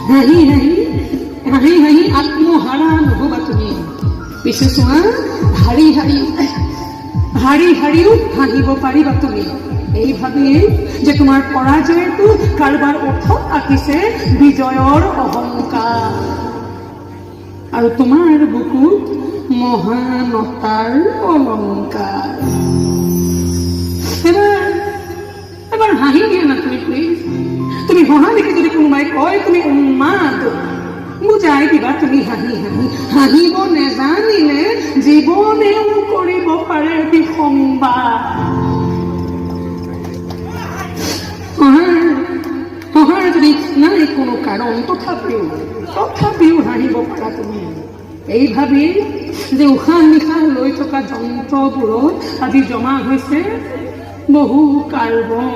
হাঁহি হাঁহি হাঁহি হাঁহি আত্মহাৰা নহবা তুমি। পিছে চোৱা, হাৰি হাৰিও হাঁহিব পাৰিবা তুমি, এই ভাবিয়েই যে তোমাৰ পৰাজয়টো কাৰোবাৰ ওঠত আঁকিছে বিজয়ৰ অহংকাৰ, আৰু তোমাৰ বুকুত মহানতাৰ অলংকাৰ। এবাৰ হাঁহি দিয়া না তুমি প্লিজ। তুমি হহা দেখি যদি কোনোবাই কয় তুমি উন্মাদ, বুজাই দিবা তুমি হাঁহি হাঁহি। হাঁহিব নেজানিলে জীৱনেও কৰিব পাৰে বিসম্বাদ। হহাৰ যদি নাই কোনো কাৰণ, তথাপিও হাঁহিব পাৰা তুমি, এই ভাবি যে উশাহ নিশাহ লৈ থকা যন্ত্ৰবোৰত আজি জমা হৈছে বহু কাৰ্বন।